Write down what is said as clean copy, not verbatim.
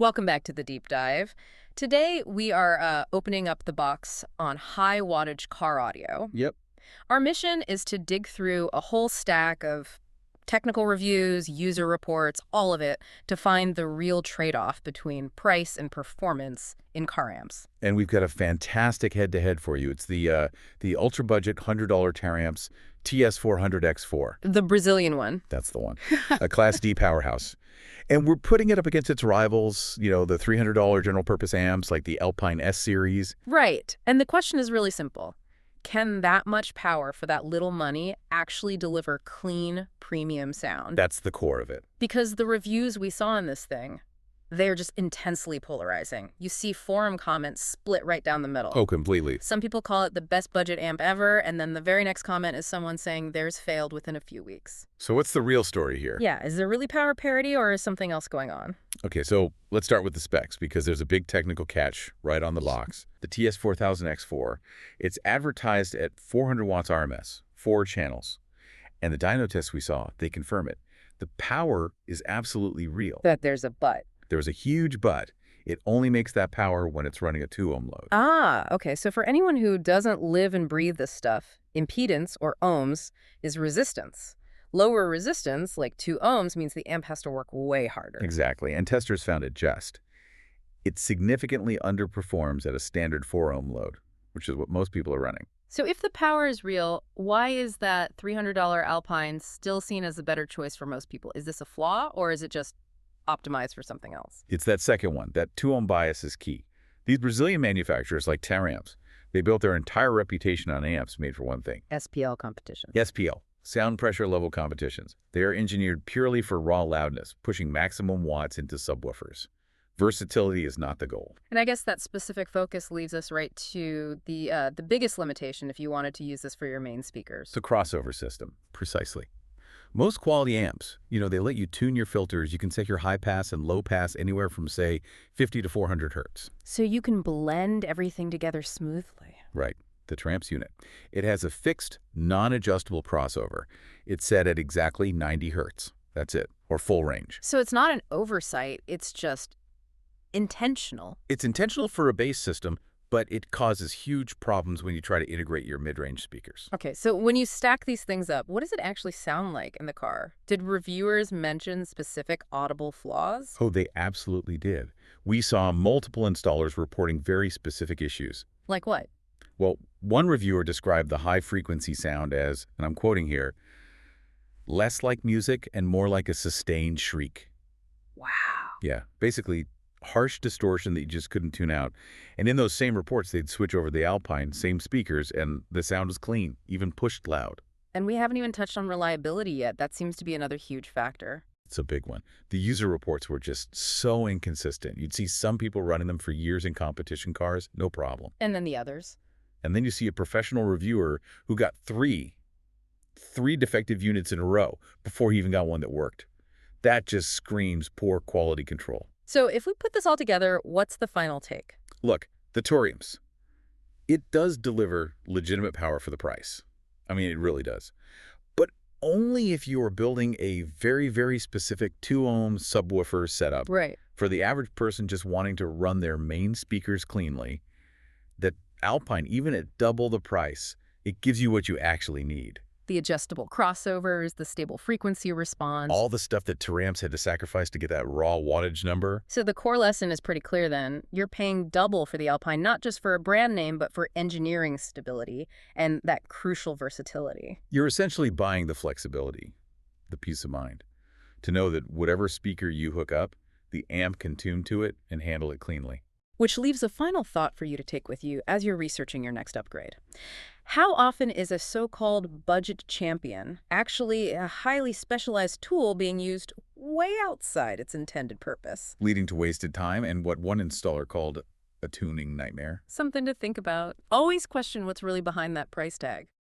Welcome back to the deep dive. Today we are opening up the box on high wattage car audio. Yep. Our mission is to dig through a whole stack of technical reviews, user reports, all of it, to find the real trade-off between price and performance in car amps. And we've got a fantastic head-to-head for you. It's the ultra-budget $100 Taramps TS 400X4. The Brazilian one. That's the one. A Class D powerhouse. And we're putting it up against its rivals, the $300 general-purpose amps like the Alpine S series. Right. And the question is really simple. Can that much power for that little money actually deliver clean, premium sound? That's the core of it. Because the reviews we saw in this thing, they're just intensely polarizing. You see forum comments split right down the middle. Oh, completely. Some people call it the best budget amp ever, and then the very next comment is someone saying theirs failed within a few weeks. So what's the real story here? Yeah, is there really power parity or is something else going on? Okay, so let's start with the specs because there's a big technical catch right on the box. The TS4000X4, it's advertised at 400 watts RMS, 4 channels. And the dyno tests we saw, they confirm it. The power is absolutely real. But there's a but. There's a huge but. It only makes that power when it's running a 2-ohm load. Ah, okay. So for anyone who doesn't live and breathe this stuff, impedance, or ohms, is resistance. Lower resistance, like 2 ohms, means the amp has to work way harder. Exactly, and testers found it just. It significantly underperforms at a standard 4-ohm load, which is what most people are running. So if the power is real, why is that $300 Alpine still seen as a better choice for most people? Is this a flaw, or is it just optimized for something else? It's that second one. That 2-ohm bias is key. These Brazilian manufacturers like Taramps, they built their entire reputation on amps made for one thing. SPL competition. SPL, sound pressure level competitions. They are engineered purely for raw loudness, pushing maximum watts into subwoofers. Versatility is not the goal. And I guess that specific focus leads us right to the biggest limitation if you wanted to use this for your main speakers. It's a crossover system, precisely. Most quality amps, they let you tune your filters. You can set your high pass and low pass anywhere from, say, 50 to 400 hertz. So you can blend everything together smoothly. Right, the Taramps unit. It has a fixed, non-adjustable crossover. It's set at exactly 90 hertz. That's it, or full range. So it's not an oversight, it's just intentional. It's intentional for a bass system, but it causes huge problems when you try to integrate your mid-range speakers. Okay, so when you stack these things up, what does it actually sound like in the car? Did reviewers mention specific audible flaws? Oh, they absolutely did. We saw multiple installers reporting very specific issues. Like what? Well, one reviewer described the high-frequency sound as, and I'm quoting here, less like music and more like a sustained shriek. Wow. Yeah, basically harsh distortion that you just couldn't tune out. And in those same reports, they'd switch over the Alpine, same speakers, and the sound was clean, even pushed loud. And we haven't even touched on reliability yet. That seems to be another huge factor. It's a big one. The user reports were just so inconsistent. You'd see some people running them for years in competition cars, no problem. And then the others. And then you see a professional reviewer who got three defective units in a row before he even got one that worked. That just screams poor quality control. So if we put this all together, what's the final take? Look, the Taramps, it does deliver legitimate power for the price. I mean, it really does. But only if you are building a very, very specific 2-ohm subwoofer setup. Right. For the average person just wanting to run their main speakers cleanly, that Alpine, even at double the price, it gives you what you actually need. The adjustable crossovers, the stable frequency response. All the stuff that Taramps had to sacrifice to get that raw wattage number. So the core lesson is pretty clear then. You're paying double for the Alpine, not just for a brand name, but for engineering stability and that crucial versatility. You're essentially buying the flexibility, the peace of mind, to know that whatever speaker you hook up, the amp can tune to it and handle it cleanly. Which leaves a final thought for you to take with you as you're researching your next upgrade. How often is a so-called budget champion actually a highly specialized tool being used way outside its intended purpose? Leading to wasted time and what one installer called a tuning nightmare. Something to think about. Always question what's really behind that price tag.